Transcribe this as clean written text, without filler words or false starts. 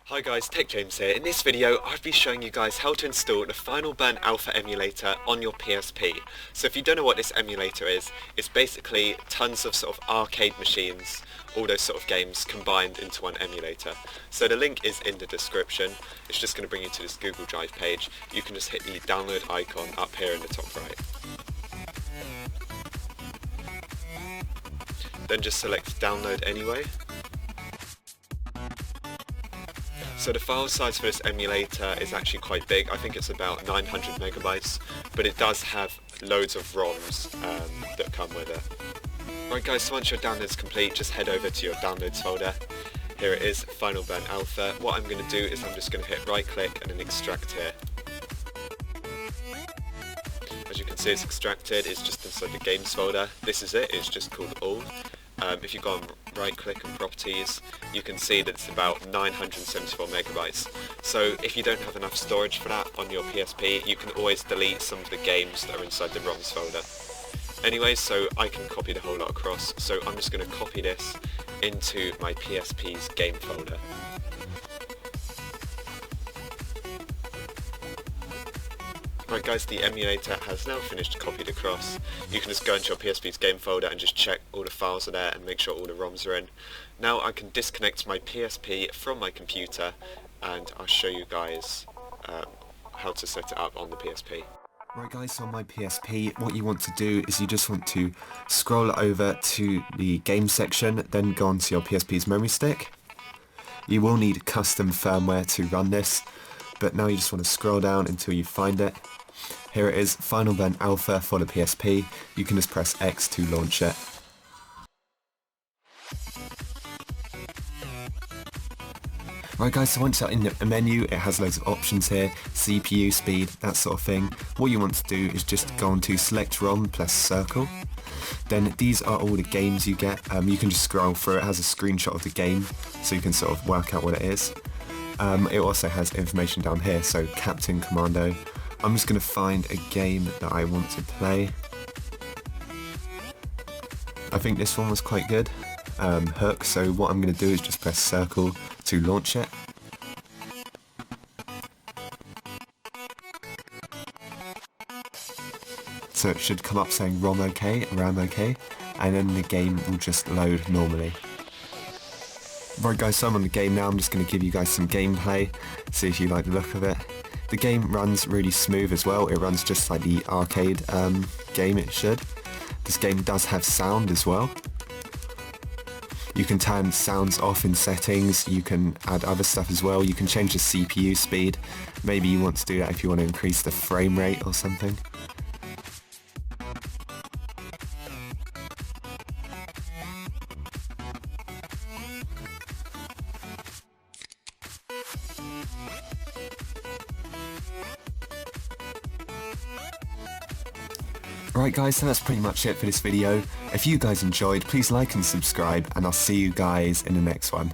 Hi guys, Tech James here. In this video I'll be showing you guys how to install the Final Burn Alpha Emulator on your PSP. So if you don't know what this emulator is, it's basically tons of sort of arcade machines, all those sort of games combined into one emulator. So the link is in the description. It's just going to bring you to this Google Drive page. You can just hit the download icon up here in the top right. Then just select download anyway. So the file size for this emulator is actually quite big. I think it's about 900 megabytes, but it does have loads of ROMs that come with it. Right guys, so once your download's complete, just head over to your downloads folder. Here it is, Final Burn Alpha. What I'm going to do is I'm just going to hit right click and then extract here. As you can see, it's extracted. It's just inside the games folder. This is it. It's just called all. If you go on right click and properties, you can see that it's about 974 megabytes. So if you don't have enough storage for that on your PSP, you can always delete some of the games that are inside the ROMs folder. Anyway, so I can copy the whole lot across, so I'm just going to copy this into my PSP's game folder. Right guys, the emulator has now finished copied across. You can just go into your PSP's game folder and just check all the files are there and make sure all the ROMs are in. Now I can disconnect my PSP from my computer and I'll show you guys how to set it up on the PSP. Right guys, so on my PSP, what you want to do is you just want to scroll over to the game section, then go onto your PSP's memory stick. You will need custom firmware to run this, but now you just want to scroll down until you find it. Here it is, Final Burn Alpha for the PSP. You can just press X to launch it. Right guys, so once you're in the menu, it has loads of options here, CPU, speed, that sort of thing. What you want to do is just go on to select ROM plus circle. Then these are all the games you get. You can just scroll through, it has a screenshot of the game, so you can sort of work out what it is. It also has information down here, so Captain Commando. I'm just going to find a game that I want to play. I think this one was quite good, Hook, so what I'm going to do is just press circle to launch it. So it should come up saying ROM OK, RAM OK, and then the game will just load normally. Right guys, so I'm on the game now. I'm just going to give you guys some gameplay, see if you like the look of it. The game runs really smooth as well. It runs just like the arcade game it should. This game does have sound as well. You can turn sounds off in settings, you can add other stuff as well. You can change the CPU speed. Maybe you want to do that if you want to increase the frame rate or something. Right guys, so that's pretty much it for this video. If you guys enjoyed, please like and subscribe, and I'll see you guys in the next one.